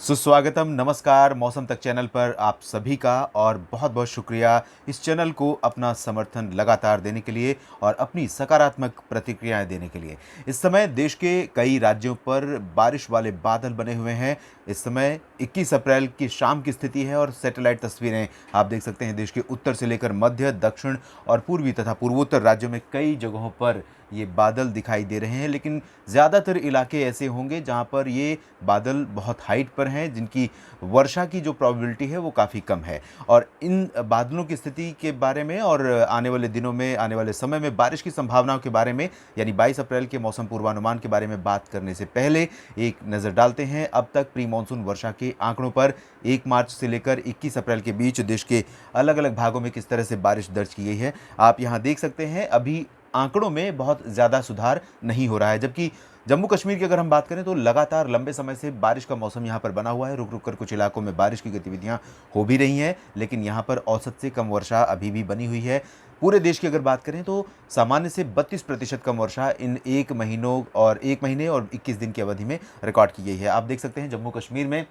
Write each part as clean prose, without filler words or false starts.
सुस्वागतम, नमस्कार। मौसम तक चैनल पर आप सभी का और बहुत बहुत शुक्रिया इस चैनल को अपना समर्थन लगातार देने के लिए और अपनी सकारात्मक प्रतिक्रियाएं देने के लिए। इस समय देश के कई राज्यों पर बारिश वाले बादल बने हुए हैं। इस समय 21 अप्रैल की शाम की स्थिति है और सैटेलाइट तस्वीरें आप देख सकते हैं। देश के उत्तर से लेकर मध्य, दक्षिण और पूर्वी तथा पूर्वोत्तर राज्यों में कई जगहों पर ये बादल दिखाई दे रहे हैं, लेकिन ज़्यादातर इलाके ऐसे होंगे जहां पर ये बादल बहुत हाइट पर हैं, जिनकी वर्षा की जो प्रोबेबिलिटी है वो काफ़ी कम है। और इन बादलों की स्थिति के बारे में और आने वाले दिनों में, आने वाले समय में बारिश की संभावनाओं के बारे में, यानी 22 अप्रैल के मौसम पूर्वानुमान के बारे में बात करने से पहले एक नज़र डालते हैं अब तक प्री मानसून वर्षा के आंकड़ों पर। 1 मार्च से लेकर 21 अप्रैल के बीच देश के अलग अलग भागों में किस तरह से बारिश दर्ज की गई है आप यहाँ देख सकते हैं। अभी आंकड़ों में बहुत ज़्यादा सुधार नहीं हो रहा है, जबकि जम्मू कश्मीर की अगर हम बात करें तो लगातार लंबे समय से बारिश का मौसम यहाँ पर बना हुआ है। रुक रुक कर कुछ इलाकों में बारिश की गतिविधियाँ हो भी रही हैं, लेकिन यहाँ पर औसत से कम वर्षा अभी भी बनी हुई है। पूरे देश की अगर बात करें तो सामान्य से 32% कम वर्षा इन 1 महीने और 21 दिन की अवधि में रिकॉर्ड की गई है। आप देख सकते हैं जम्मू कश्मीर में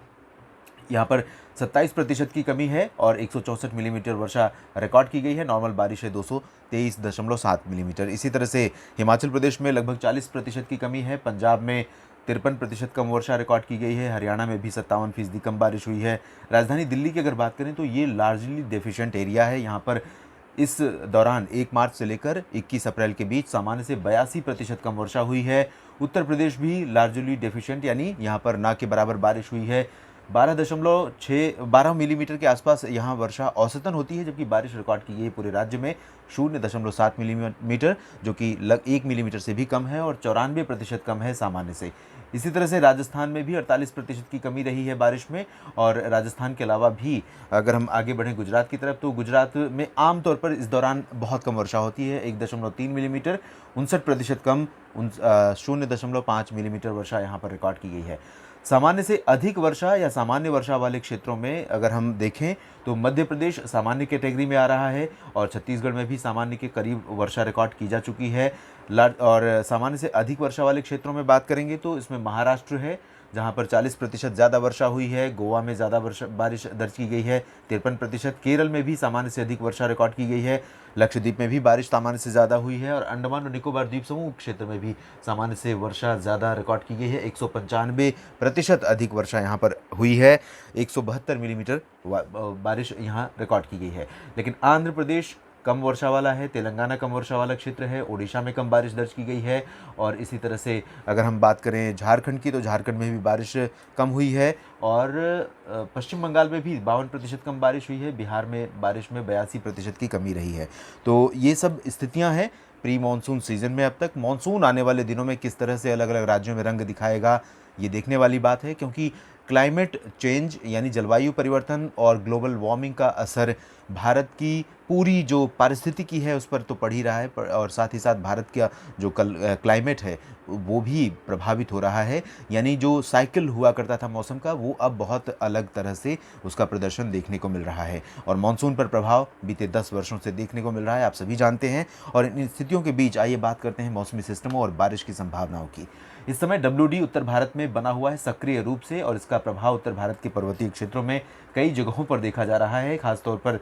यहाँ पर 27% की कमी है और 164 मिलीमीटर वर्षा रिकॉर्ड की गई है। नॉर्मल बारिश है 223.7 मिलीमीटर। इसी तरह से हिमाचल प्रदेश में लगभग 40% की कमी है। पंजाब में 53% कम वर्षा रिकॉर्ड की गई है। हरियाणा में भी 57% कम बारिश हुई है। राजधानी दिल्ली की अगर बात करें तो ये लार्जली डेफिशिएंट एरिया है। यहाँ पर इस दौरान 1 मार्च से लेकर 21 अप्रैल के बीच सामान्य से 82% कम वर्षा हुई है। उत्तर प्रदेश भी लार्जली डेफिशिएंट, यानी यहाँ पर ना के बराबर बारिश हुई है। 12 मिलीमीटर के आसपास यहाँ वर्षा औसतन होती है, जबकि बारिश रिकॉर्ड की गई पूरे राज्य में 0.7 मिलीमीटर, जो कि 1 मिलीमीटर से भी कम है और 94% कम है सामान्य से। इसी तरह से राजस्थान में भी 48% की कमी रही है बारिश में। और राजस्थान के अलावा भी अगर हम आगे बढ़ें गुजरात की तरफ, तो गुजरात में आमतौर पर इस दौरान बहुत कम वर्षा होती है। 1.3 मिलीमीटर, 59% कम, 0.5 मिलीमीटर वर्षा यहाँ पर रिकॉर्ड की गई है। सामान्य से अधिक वर्षा या सामान्य वर्षा वाले क्षेत्रों में अगर हम देखें तो मध्य प्रदेश सामान्य कैटेगरी में आ रहा है और छत्तीसगढ़ में भी सामान्य के करीब वर्षा रिकॉर्ड की जा चुकी है। और सामान्य से अधिक वर्षा वाले क्षेत्रों में बात करेंगे तो इसमें महाराष्ट्र है, जहां पर 40% ज़्यादा वर्षा हुई है। गोवा में ज़्यादा बारिश दर्ज की गई है, 53%। केरल में भी सामान्य से अधिक वर्षा रिकॉर्ड की गई है। लक्षद्वीप में भी बारिश सामान्य से ज़्यादा हुई है और अंडमान और निकोबार द्वीप समूह क्षेत्र में भी सामान्य से वर्षा ज़्यादा रिकॉर्ड की गई है। 195% अधिक वर्षा यहाँ पर हुई है। 172 मिलीमीटर बारिश यहाँ रिकॉर्ड की गई है। लेकिन आंध्र प्रदेश कम वर्षा वाला है, तेलंगाना कम वर्षा वाला क्षेत्र है, ओडिशा में कम बारिश दर्ज की गई है। और इसी तरह से अगर हम बात करें झारखंड की, तो झारखंड में भी बारिश कम हुई है और पश्चिम बंगाल में भी 52% कम बारिश हुई है। बिहार में बारिश में 82% की कमी रही है। तो ये सब स्थितियां हैं प्री मानसून सीजन में। अब तक मानसून आने वाले दिनों में किस तरह से अलग अलग राज्यों में रंग दिखाएगा, ये देखने वाली बात है, क्योंकि क्लाइमेट चेंज यानी जलवायु परिवर्तन और ग्लोबल वार्मिंग का असर भारत की पूरी जो पारिस्थितिकी है उस पर तो पड़ ही रहा है, और साथ ही साथ भारत का जो क्लाइमेट है वो भी प्रभावित हो रहा है। यानी जो साइकिल हुआ करता था मौसम का, वो अब बहुत अलग तरह से उसका प्रदर्शन देखने को मिल रहा है। और मानसून पर प्रभाव बीते 10 वर्षों से देखने को मिल रहा है, आप सभी जानते हैं। और इन स्थितियों के बीच आइए बात करते हैं मौसमी सिस्टमों और बारिश की संभावनाओं की। इस समय WD उत्तर भारत में बना हुआ है सक्रिय रूप से, और इसका प्रभाव उत्तर भारत के पर्वतीय क्षेत्रों में कई जगहों पर देखा जा रहा है, खासतौर पर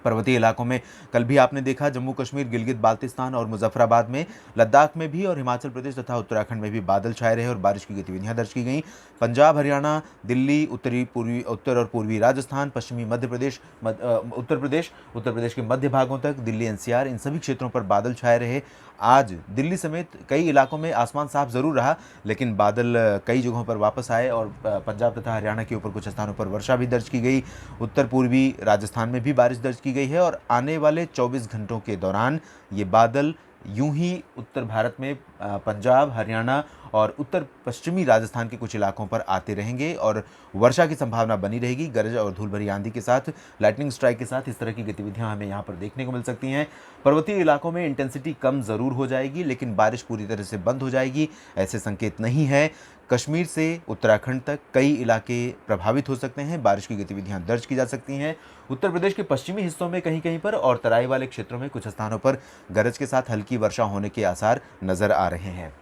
पर्वतीय इलाकों में। कल भी आपने देखा जम्मू कश्मीर, गिलगित बाल्तिस्तान और मुजफ्फराबाद में, लद्दाख में भी और हिमाचल प्रदेश तथा उत्तराखंड में भी बादल छाए रहे और बारिश की गतिविधियां दर्ज की गईं। पंजाब, हरियाणा, दिल्ली, उत्तर और पूर्वी राजस्थान, पश्चिमी मध्य प्रदेश, उत्तर प्रदेश के मध्य भागों तक, दिल्ली NCR, इन सभी क्षेत्रों पर बादल छाए रहे। आज दिल्ली समेत कई इलाकों में आसमान साफ जरूर रहा, लेकिन बादल कई जगहों पर वापस आए और पंजाब तथा हरियाणा के ऊपर कुछ स्थानों पर वर्षा भी दर्ज की गई। उत्तर पूर्वी राजस्थान में भी बारिश दर्ज की गई है और आने वाले 24 घंटों के दौरान ये बादल यूं ही उत्तर भारत में पंजाब, हरियाणा और उत्तर पश्चिमी राजस्थान के कुछ इलाकों पर आते रहेंगे और वर्षा की संभावना बनी रहेगी। गरज और धूल भरी आंधी के साथ, लाइटनिंग स्ट्राइक के साथ इस तरह की गतिविधियां हमें यहाँ पर देखने को मिल सकती हैं। पर्वतीय इलाकों में इंटेंसिटी कम ज़रूर हो जाएगी, लेकिन बारिश पूरी तरह से बंद हो जाएगी ऐसे संकेत नहीं है। कश्मीर से उत्तराखंड तक कई इलाके प्रभावित हो सकते हैं, बारिश की गतिविधियां दर्ज की जा सकती हैं। उत्तर प्रदेश के पश्चिमी हिस्सों में कहीं कहीं पर और तराई वाले क्षेत्रों में कुछ स्थानों पर गरज के साथ हल्की वर्षा होने के आसार नजर आ रहे हैं।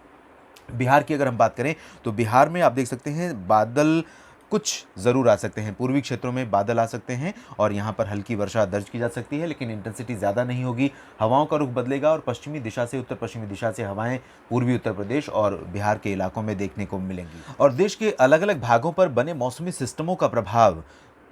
बिहार की अगर हम बात करें तो बिहार में आप देख सकते हैं बादल कुछ ज़रूर आ सकते हैं। पूर्वी क्षेत्रों में बादल आ सकते हैं और यहाँ पर हल्की वर्षा दर्ज की जा सकती है, लेकिन इंटेंसिटी ज़्यादा नहीं होगी। हवाओं का रुख बदलेगा और पश्चिमी दिशा से उत्तर पश्चिमी दिशा से हवाएं पूर्वी उत्तर प्रदेश और बिहार के इलाकों में देखने को मिलेंगी। और देश के अलग अलग भागों पर बने मौसमी सिस्टमों का प्रभाव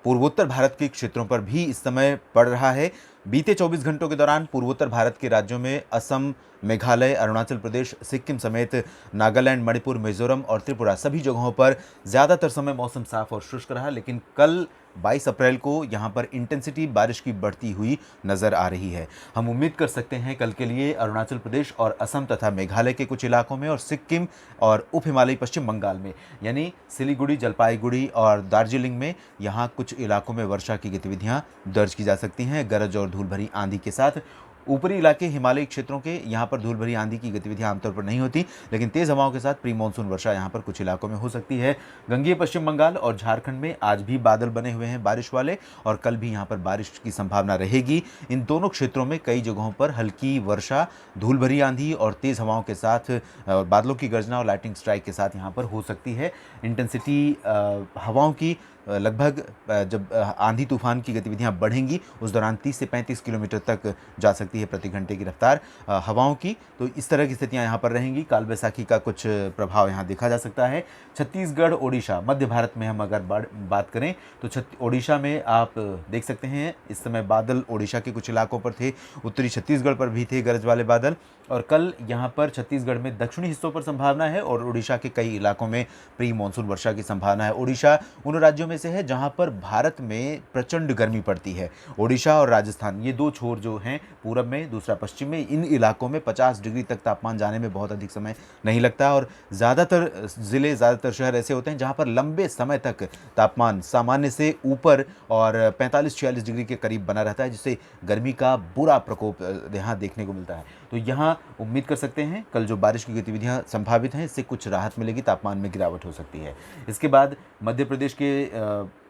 पूर्वोत्तर भारत के क्षेत्रों पर भी इस समय पड़ रहा है। बीते 24 घंटों के दौरान पूर्वोत्तर भारत के राज्यों में असम, मेघालय, अरुणाचल प्रदेश, सिक्किम समेत नागालैंड, मणिपुर, मिजोरम और त्रिपुरा सभी जगहों पर ज़्यादातर समय मौसम साफ और शुष्क रहा। लेकिन कल 22 अप्रैल को यहाँ पर इंटेंसिटी बारिश की बढ़ती हुई नज़र आ रही है। हम उम्मीद कर सकते हैं कल के लिए अरुणाचल प्रदेश और असम तथा मेघालय के कुछ इलाकों में और सिक्किम और उप हिमालयी पश्चिम बंगाल में यानी सिलीगुड़ी, जलपाईगुड़ी और दार्जिलिंग में यहाँ कुछ इलाकों में वर्षा की गतिविधियाँ दर्ज की जा सकती हैं, गरज और धूल भरी आंधी के साथ। ऊपरी इलाके हिमालयी क्षेत्रों के यहाँ पर धूल भरी आंधी की गतिविधियां आमतौर पर नहीं होती, लेकिन तेज हवाओं के साथ प्री मानसून वर्षा यहाँ पर कुछ इलाकों में हो सकती है। गंगेय पश्चिम बंगाल और झारखंड में आज भी बादल बने हुए हैं बारिश वाले, और कल भी यहाँ पर बारिश की संभावना रहेगी। इन दोनों क्षेत्रों में कई जगहों पर हल्की वर्षा, धूल भरी आंधी और तेज हवाओं के साथ बादलों की गर्जना और लाइटनिंग स्ट्राइक के साथ यहाँ पर हो सकती है। इंटेंसिटी हवाओं की लगभग जब आंधी तूफान की गतिविधियां बढ़ेंगी उस दौरान 30 से 35 किलोमीटर तक जा सकती है प्रति घंटे की रफ्तार हवाओं की। तो इस तरह की स्थितियां यहाँ पर रहेंगी। काल वैसाखी का कुछ प्रभाव यहाँ देखा जा सकता है। छत्तीसगढ़, ओडिशा, मध्य भारत में हम अगर बात करें तो ओडिशा में आप देख सकते हैं इस समय बादल ओडिशा के कुछ इलाकों पर थे, उत्तरी छत्तीसगढ़ पर भी थे गरज वाले बादल। और कल यहाँ पर छत्तीसगढ़ में दक्षिणी हिस्सों पर संभावना है और ओडिशा के कई इलाकों में प्री मानसून वर्षा की संभावना है। ओडिशा उन राज्यों में से है जहाँ पर भारत में प्रचंड गर्मी पड़ती है। ओडिशा और राजस्थान, ये दो छोर जो हैं, पूरब में दूसरा पश्चिम में, इन इलाकों में 50 डिग्री तक तापमान जाने में बहुत अधिक समय नहीं लगता। और ज़्यादातर ज़िले, ज़्यादातर शहर ऐसे होते हैं जहाँ पर लंबे समय तक तापमान सामान्य से ऊपर और 45-46 डिग्री के करीब बना रहता है, जिससे गर्मी का बुरा प्रकोप यहाँ देखने को मिलता है। तो यहाँ उम्मीद कर सकते हैं कल जो बारिश की गतिविधियाँ संभावित हैं इससे कुछ राहत मिलेगी, तापमान में गिरावट हो सकती है। इसके बाद मध्य प्रदेश के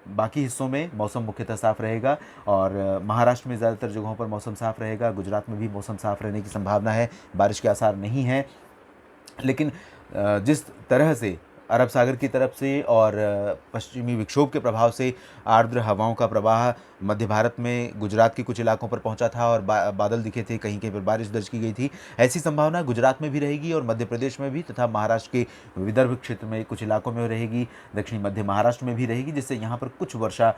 बाकी हिस्सों में मौसम मुख्यतः साफ रहेगा और महाराष्ट्र में ज़्यादातर जगहों पर मौसम साफ रहेगा। गुजरात में भी मौसम साफ रहने की संभावना है, बारिश के आसार नहीं है। लेकिन जिस तरह से अरब सागर की तरफ से और पश्चिमी विक्षोभ के प्रभाव से आर्द्र हवाओं का प्रवाह मध्य भारत में गुजरात के कुछ इलाकों पर पहुंचा था और बादल दिखे थे, कहीं कहीं पर बारिश दर्ज की गई थी, ऐसी संभावना गुजरात में भी रहेगी और मध्य प्रदेश में भी तथा महाराष्ट्र के विदर्भ क्षेत्र में कुछ इलाकों में रहेगी, दक्षिणी मध्य महाराष्ट्र में भी रहेगी, जिससे यहाँ पर कुछ वर्षा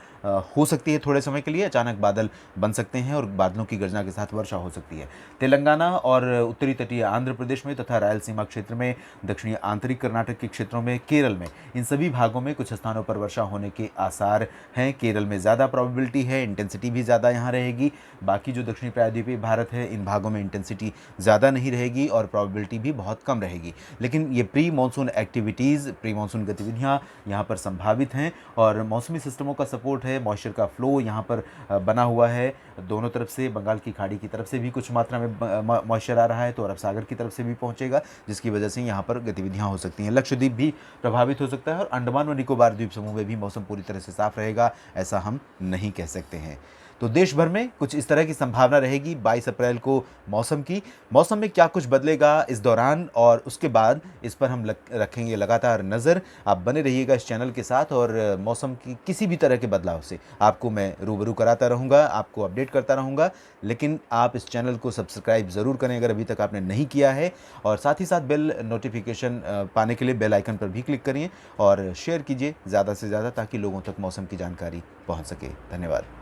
हो सकती है। थोड़े समय के लिए अचानक बादल बन सकते हैं और बादलों की गर्जना के साथ वर्षा हो सकती है। तेलंगाना और उत्तरी तटीय आंध्र प्रदेश में तथा रायलसीमा क्षेत्र में, दक्षिणी आंतरिक कर्नाटक के क्षेत्रों में, केरल में, इन सभी भागों में कुछ स्थानों पर वर्षा होने के आसार हैं। केरल में ज़्यादा प्रोबेबिलिटी है, इंटेंसिटी भी ज़्यादा यहाँ रहेगी। बाकी जो दक्षिणी प्रायद्वीपीय भारत है इन भागों में इंटेंसिटी ज़्यादा नहीं रहेगी और प्रोबेबिलिटी भी बहुत कम रहेगी। लेकिन ये pre monsoon activities, pre monsoon गतिविधियाँ यहाँ पर संभावित हैं और मौसमी सिस्टमों का सपोर्ट है, मॉइस्चर का फ्लो यहाँ पर बना हुआ है दोनों तरफ से। बंगाल की खाड़ी की तरफ से भी कुछ मात्रा में मॉइस्चर आ रहा है तो अरब सागर की तरफ से भी पहुँचेगा, जिसकी वजह से यहाँ पर गतिविधियाँ हो सकती हैं। लक्षद्वीप भी प्रभावित हो सकता है और अंडमान व निकोबार द्वीप समूह में भी मौसम पूरी तरह से साफ रहेगा, ऐसा हम नहीं कह सकते हैं। तो देश भर में कुछ इस तरह की संभावना रहेगी 22 अप्रैल को मौसम की। मौसम में क्या कुछ बदलेगा इस दौरान और उसके बाद, इस पर हम रखेंगे लगातार नज़र। आप बने रहिएगा इस चैनल के साथ और मौसम की किसी भी तरह के बदलाव से आपको मैं रूबरू कराता रहूँगा, आपको अपडेट करता रहूँगा। लेकिन आप इस चैनल को सब्सक्राइब ज़रूर करें अगर अभी तक आपने नहीं किया है, और साथ ही साथ बेल नोटिफिकेशन पाने के लिए बेल आइकन पर भी क्लिक करिए और शेयर कीजिए ज़्यादा से ज़्यादा ताकि लोगों तक मौसम की जानकारी पहुँच सके। धन्यवाद।